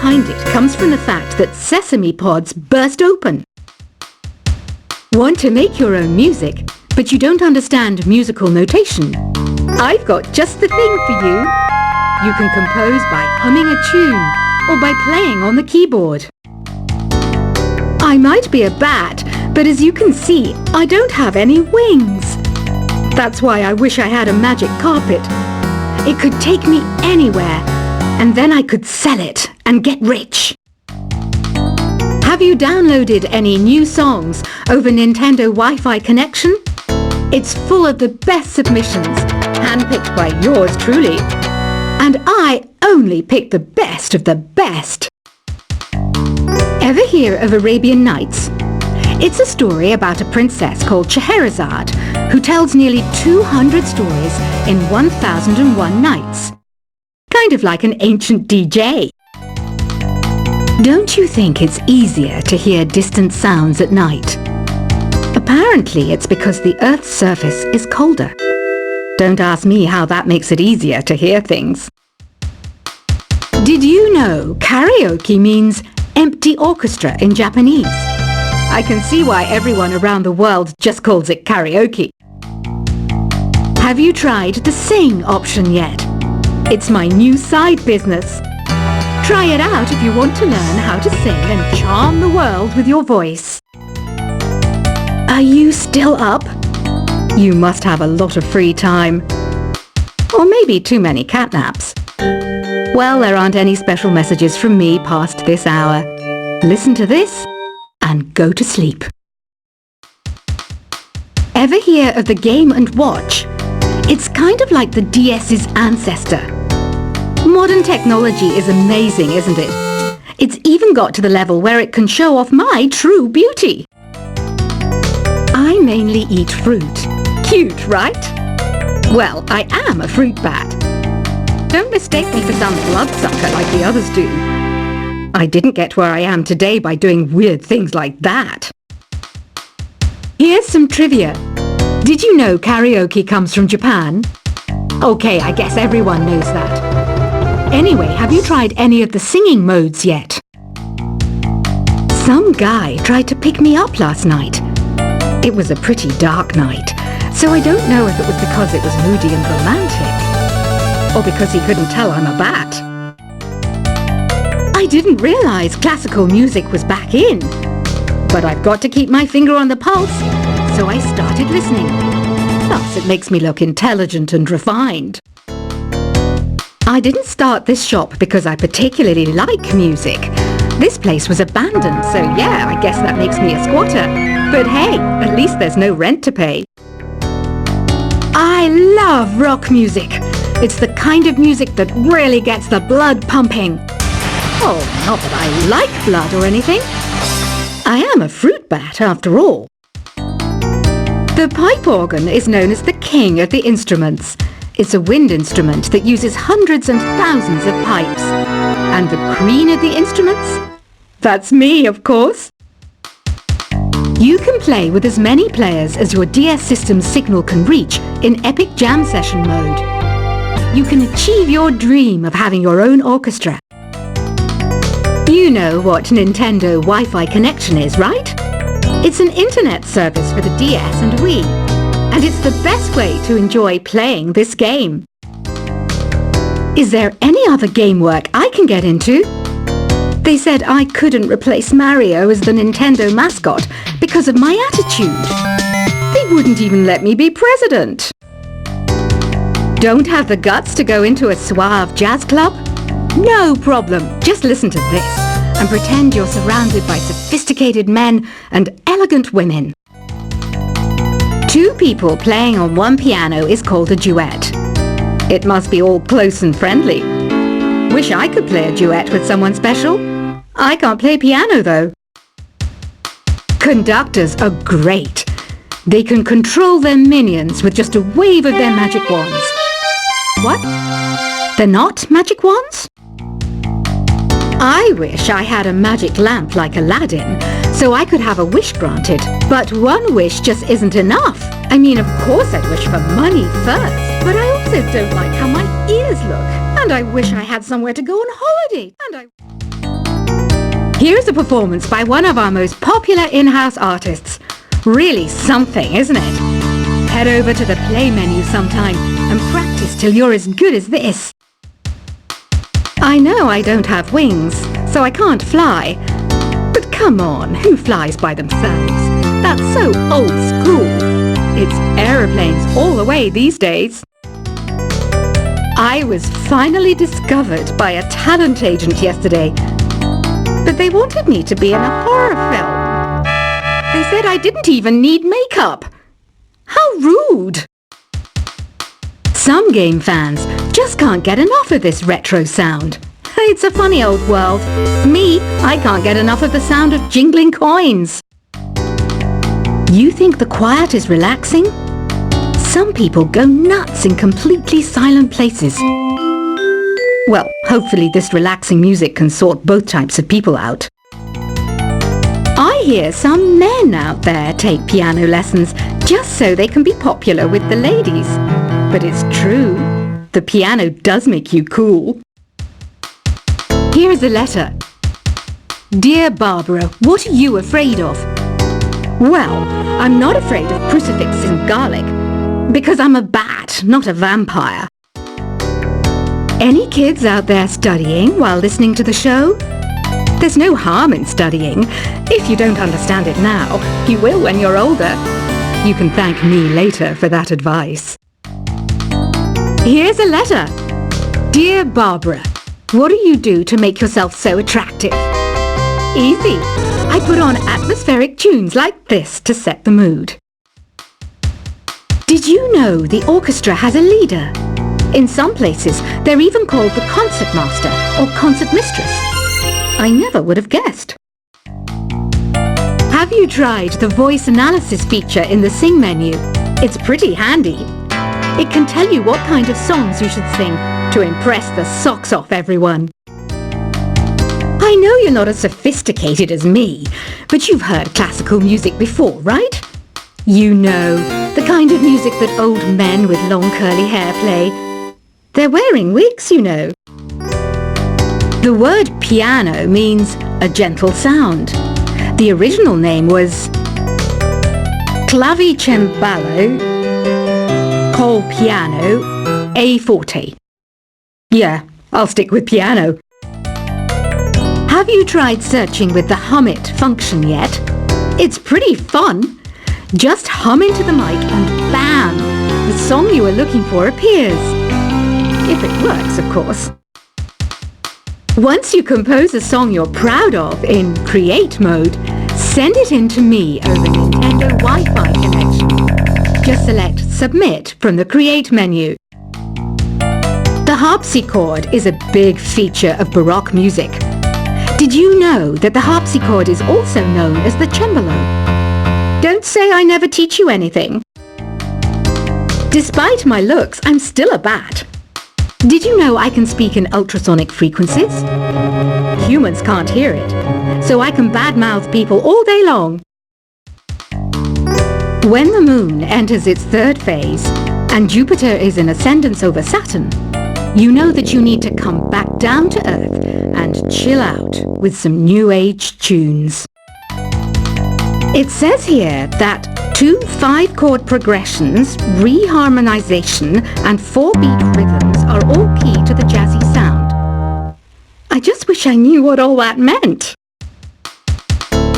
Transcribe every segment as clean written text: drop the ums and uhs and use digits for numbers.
behind it comes from the fact that sesame pods burst open. Want to make your own music, but you don't understand musical notation? I've got just the thing for you. You can compose by humming a tune or by playing on the keyboard. I might be a bat, but as you can see, I don't have any wings. That's why I wish I had a magic carpet. It could take me anywhere, and then I could sell it and get rich. Have you downloaded any new songs over Nintendo Wi-Fi connection? It's full of the best submissions, handpicked by yours truly. And I only pick the best of the best. Ever hear of Arabian Nights? It's a story about a princess called Scheherazade who tells nearly 200 stories in 1001 nights. Kind of like an ancient DJ. Don't you think it's easier to hear distant sounds at night? Apparently it's because the Earth's surface is colder. Don't ask me how that makes it easier to hear things. Did you know karaoke means empty orchestra in Japanese? I can see why everyone around the world just calls it karaoke. Have you tried the sing option yet? It's my new side business. Try it out if you want to learn how to sing and charm the world with your voice. Are you still up? You must have a lot of free time. Or maybe too many catnaps. Well, there aren't any special messages from me past this hour. Listen to this and go to sleep. Ever hear of the Game & Watch? It's kind of like the DS's ancestor. Modern technology is amazing, isn't it? It's even got to the level where it can show off my true beauty. I mainly eat fruit. Cute, right? Well, I am a fruit bat. Don't mistake me for some bloodsucker like the others do. I didn't get where I am today by doing weird things like that. Here's some trivia. Did you know karaoke comes from Japan? Okay, I guess everyone knows that. Anyway, have you tried any of the singing modes yet? Some guy tried to pick me up last night. It was a pretty dark night, so I don't know if it was because it was moody and romantic, or because he couldn't tell I'm a bat. I didn't realize classical music was back in, but I've got to keep my finger on the pulse, so I started listening. Plus, it makes me look intelligent and refined. I didn't start this shop because I particularly like music. This place was abandoned, so yeah, I guess that makes me a squatter. But hey, at least there's no rent to pay. I love rock music. It's the kind of music that really gets the blood pumping. Oh, not that I like blood or anything. I am a fruit bat after all. The pipe organ is known as the king of the instruments. It's a wind instrument that uses hundreds and thousands of pipes. And the queen of the instruments? That's me, of course. You can play with as many players as your DS system's signal can reach in Epic Jam Session mode. You can achieve your dream of having your own orchestra. You know what Nintendo Wi-Fi connection is, right? It's an internet service for the DS and Wii, and it's the best way to enjoy playing this game. Is there any other game work I can get into? They said I couldn't replace Mario as the Nintendo mascot because of my attitude. They wouldn't even let me be president. Don't have the guts to go into a suave jazz club? No problem. Just listen to this and pretend you're surrounded by sophisticated men and elegant women. Two people playing on one piano is called a duet. It must be all close and friendly. Wish I could play a duet with someone special. I can't play piano though. Conductors are great. They can control their minions with just a wave of their magic wands. What? They're not magic wands? I wish I had a magic lamp like Aladdin, so I could have a wish granted. But one wish just isn't enough. I mean, of course I'd wish for money first, but I also don't like how my ears look. And I wish I had somewhere to go on holiday. Here's a performance by one of our most popular in-house artists. Really something, isn't it? Head over to the play menu sometime and practice till you're as good as this. I know I don't have wings, so I can't fly. But come on, who flies by themselves? That's so old school. It's aeroplanes all the way these days. I was finally discovered by a talent agent yesterday, but they wanted me to be in a horror film. They said I didn't even need makeup. How rude! Some game fans just can't get enough of this retro sound. It's a funny old world. Me, I can't get enough of the sound of jingling coins. You think the quiet is relaxing? Some people go nuts in completely silent places. Well, hopefully this relaxing music can sort both types of people out. I hear some men out there take piano lessons just so they can be popular with the ladies. But it's true, the piano does make you cool. Here is a letter. Dear Barbara, what are you afraid of? Well, I'm not afraid of crucifixes and garlic, because I'm a bat, not a vampire. Any kids out there studying while listening to the show? There's no harm in studying. If you don't understand it now, you will when you're older. You can thank me later for that advice. Here's a letter. Dear Barbara, what do you do to make yourself so attractive? Easy. I put on atmospheric tunes like this to set the mood. Did you know the orchestra has a leader? In some places, they're even called the concert master or concert mistress. I never would have guessed. Have you tried the voice analysis feature in the Sing menu? It's pretty handy. It can tell you what kind of songs you should sing to impress the socks off everyone. I know you're not as sophisticated as me, but you've heard classical music before, right? You know, the kind of music that old men with long curly hair play. They're wearing wigs, you know. The word piano means a gentle sound. The original name was clavicembalo col piano a forte. Yeah, I'll stick with piano. Have you tried searching with the Hum It function yet? It's pretty fun. Just hum into the mic and bam! The song you were looking for appears. If it works, of course. Once you compose a song you're proud of in Create mode, send it in to me over Nintendo Wi-Fi connection. Just select Submit from the Create menu. The harpsichord is a big feature of Baroque music. Did you know that the harpsichord is also known as the cembalo? Don't say I never teach you anything. Despite my looks, I'm still a bat. Did you know I can speak in ultrasonic frequencies? Humans can't hear it, so I can badmouth people all day long. When the moon enters its third phase and Jupiter is in ascendance over Saturn, you know that you need to come back down to Earth and chill out with some new age tunes. It says here that 2 5-chord progressions, reharmonization and 4-beat rhythms are all key to the jazzy sound. I just wish I knew what all that meant.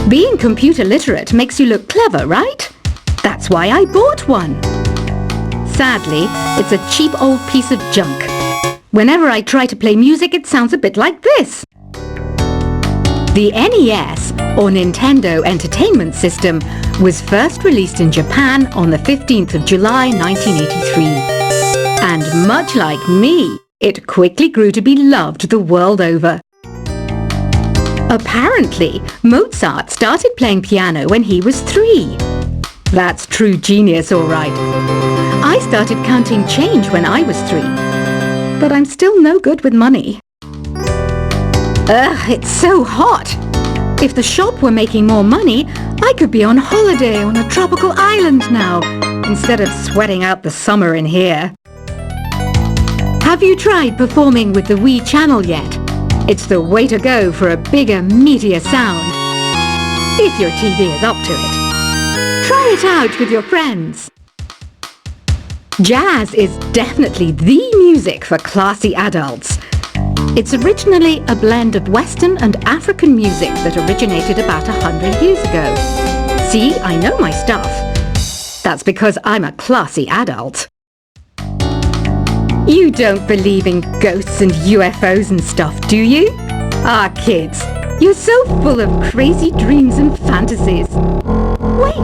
Being computer literate makes you look clever, right? That's why I bought one. Sadly, it's a cheap old piece of junk. Whenever I try to play music, it sounds a bit like this. The NES, or Nintendo Entertainment System, was first released in Japan on the 15th of July 1983. And much like me, it quickly grew to be loved the world over. Apparently, Mozart started playing piano when he was 3. That's true genius, all right. I started counting change when I was 3. But I'm still no good with money. Ugh, it's so hot. If the shop were making more money, I could be on holiday on a tropical island now, instead of sweating out the summer in here. Have you tried performing with the Wii channel yet? It's the way to go for a bigger, meatier sound. If your TV is up to it. Try it out with your friends. Jazz is definitely the music for classy adults. It's originally a blend of Western and African music that originated about 100 years ago. See, I know my stuff. That's because I'm a classy adult. You don't believe in ghosts and UFOs and stuff, do you? Ah, kids, you're so full of crazy dreams and fantasies. Wait,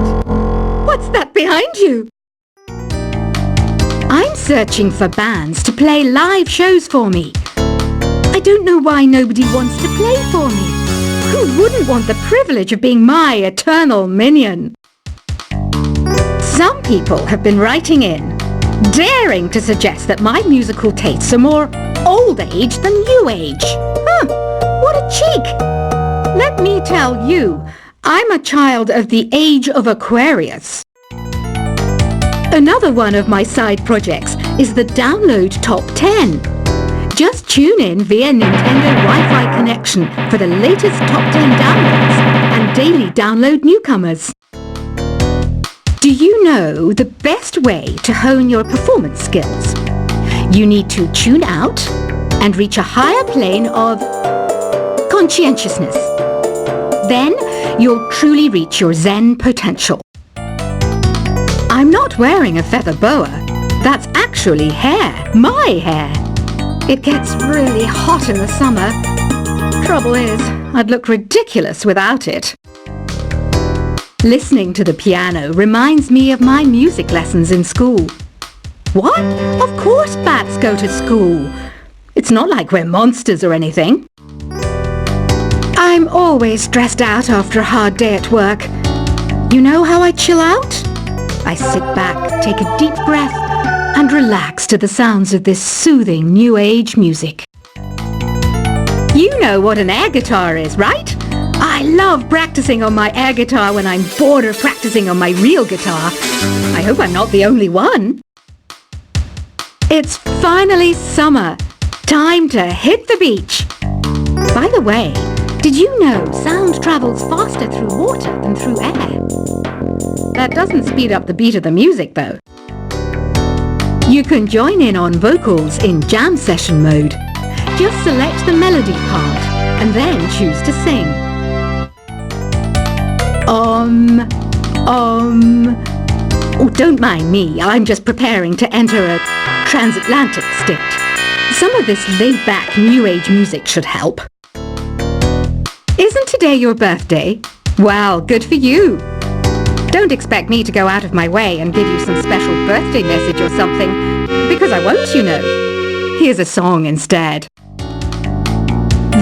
what's that behind you? I'm searching for bands to play live shows for me. I don't know why nobody wants to play for me. Who wouldn't want the privilege of being my eternal minion? Some people have been writing in, daring to suggest that my musical tastes are more old age than new age. What a cheek! Let me tell you, I'm a child of the age of Aquarius. Another one of my side projects is the Download Top 10. Just tune in via Nintendo Wi-Fi connection for the latest Top 10 downloads and daily download newcomers. Do you know the best way to hone your performance skills? You need to tune out and reach a higher plane of conscientiousness. Then you'll truly reach your Zen potential. I'm not wearing a feather boa. That's actually hair, my hair. It gets really hot in the summer. Trouble is, I'd look ridiculous without it. Listening to the piano reminds me of my music lessons in school. What? Of course bats go to school. It's not like we're monsters or anything. I'm always stressed out after a hard day at work. You know how I chill out? I sit back, take a deep breath, and relax to the sounds of this soothing new age music. You know what an air guitar is, right? I love practicing on my air guitar when I'm bored of practicing on my real guitar. I hope I'm not the only one. It's finally summer. Time to hit the beach. By the way, did you know sound travels faster through water than through air? That doesn't speed up the beat of the music, though. You can join in on vocals in jam session mode. Just select the melody part and then choose to sing. Oh, don't mind me. I'm just preparing to enter a transatlantic state. Some of this laid-back new age music should help. Isn't today your birthday? Well, good for you. Don't expect me to go out of my way and give you some special birthday message or something, because I won't, you know. Here's a song instead.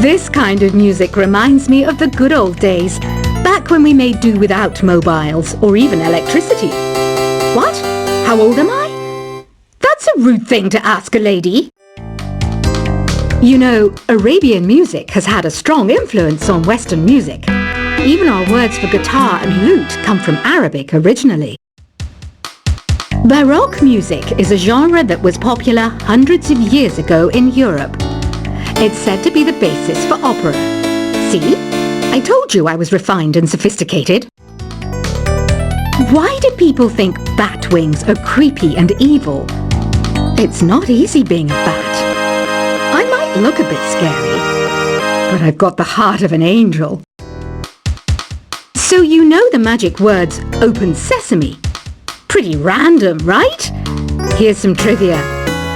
This kind of music reminds me of the good old days, back when we made do without mobiles or even electricity. What? How old am I? That's a rude thing to ask a lady. You know, Arabian music has had a strong influence on Western music. Even our words for guitar and lute come from Arabic originally. Baroque music is a genre that was popular hundreds of years ago in Europe. It's said to be the basis for opera. See? I told you I was refined and sophisticated. Why do people think bat wings are creepy and evil? It's not easy being a bat. I might look a bit scary, but I've got the heart of an angel. So you know the magic words "open sesame." Pretty random, right? Here's some trivia.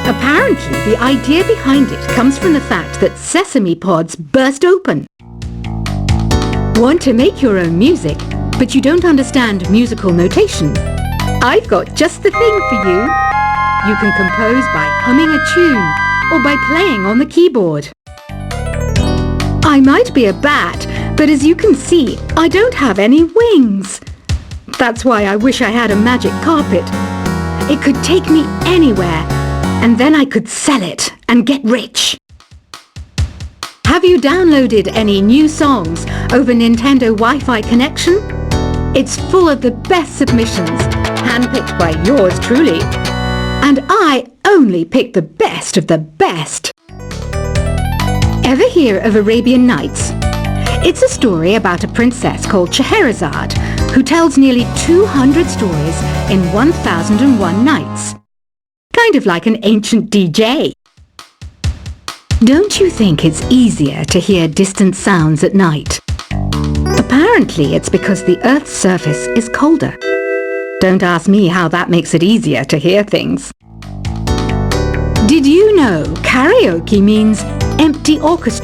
Apparently, the idea behind it comes from the fact that sesame pods burst open. Want to make your own music, but you don't understand musical notation? I've got just the thing for you. You can compose by humming a tune or by playing on the keyboard. I might be a bat, but as you can see, I don't have any wings. That's why I wish I had a magic carpet. It could take me anywhere, and then I could sell it and get rich. Have you downloaded any new songs over Nintendo Wi-Fi connection? It's full of the best submissions, handpicked by yours truly. And I only pick the best of the best. Ever hear of Arabian Nights? It's a story about a princess called Scheherazade who tells nearly 200 stories in 1001 nights. Kind of like an ancient DJ. Don't you think it's easier to hear distant sounds at night? Apparently it's because the Earth's surface is colder. Don't ask me how that makes it easier to hear things. Did you know karaoke means empty orchestra?